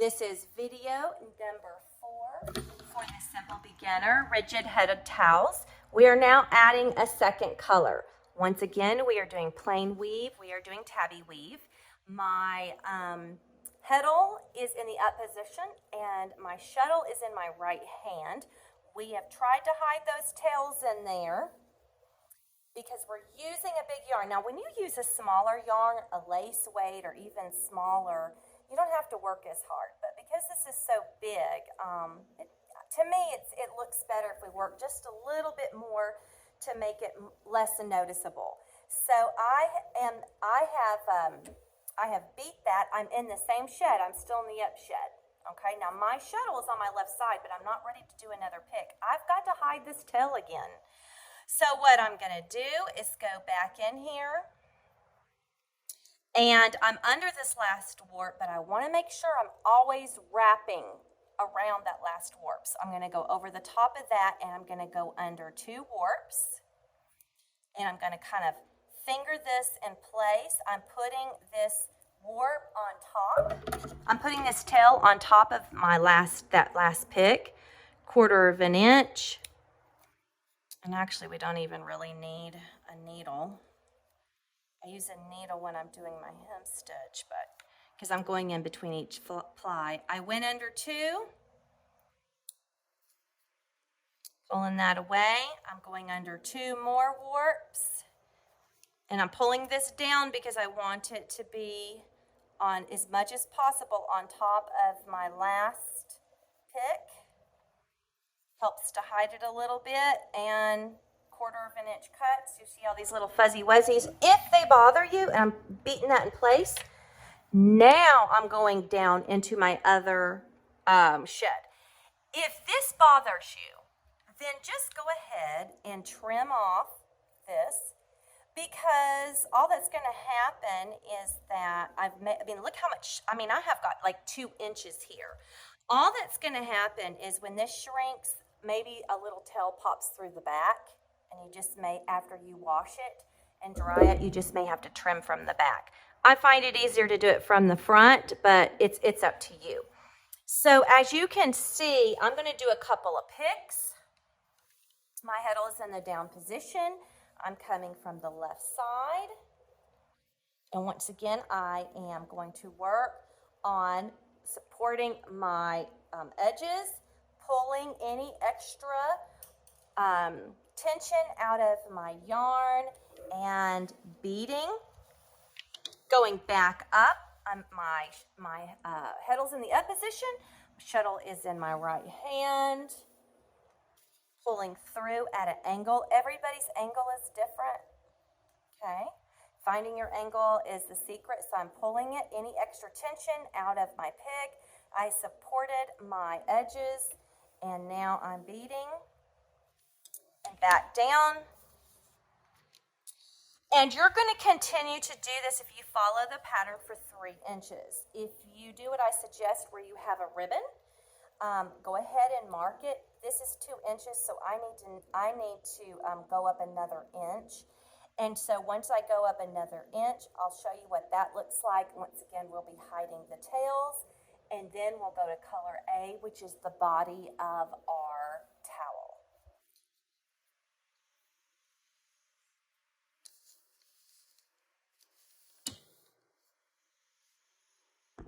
This is video number 4 for the Simple Beginner Rigid Headed Towels. We are now adding a second color. Once again, we are doing plain weave. We are doing tabby weave. My heddle is in the up position and my shuttle is in my right hand. We have tried to hide those tails in there because we're using a big yarn. Now, when you use a smaller yarn, a lace weight, or even smaller, you don't have to work as hard. But because this is so big, to me, it looks better if we work just a little bit more to make it less noticeable. So I have beat that. I'm in the same shed. I'm still in the up shed. Okay, now my shuttle is on my left side, but I'm not ready to do another pick. I've got to hide this tail again. So what I'm going to do is go back in here, and I'm under this last warp, but I want to make sure I'm always wrapping around that last warp. So I'm going to go over the top of that, and I'm going to go under 2 warps, and I'm going to kind of finger this in place. I'm putting this warp on top. I'm putting this tail on top of my last pick, 1/4 of an inch. And actually, we don't even really need a needle. I use a needle when I'm doing my hem stitch, but because I'm going in between each ply. I went under 2, pulling that away. I'm going under 2 more warps, and I'm pulling this down because I want it to be on as much as possible on top of my last pick. Helps to hide it a little bit, and 1/4 of an inch cuts. You see all these little fuzzy wuzzies. If they bother you, and I'm beating that in place, now I'm going down into my other shed. If this bothers you, then just go ahead and trim off this, because all that's going to happen is that look how much, I have got like 2 inches here. All that's going to happen is when this shrinks, maybe a little tail pops through the back, and you just may, after you wash it and dry it, you just may have to trim from the back. I find it easier to do it from the front, but it's up to you. So as you can see, I'm going to do a couple of picks. My heddle is in the down position. I'm coming from the left side. And once again, I am going to work on supporting my edges, pulling any extra tension out of my yarn, and beading. Going back up, my heddle's in the up position, shuttle is in my right hand, pulling through at an angle. Everybody's angle is different, okay? Finding your angle is the secret, so I'm pulling it, any extra tension out of my pig. I supported my edges, and now I'm beading and back down. And you're going to continue to do this if you follow the pattern for 3 inches. If you do what I suggest, where you have a ribbon, go ahead and mark it. This is 2 inches, so I need to go up another inch. And so once I go up another inch, I'll show you what that looks like. Once again, we'll be hiding the tails, and then we'll go to color A, which is the body of our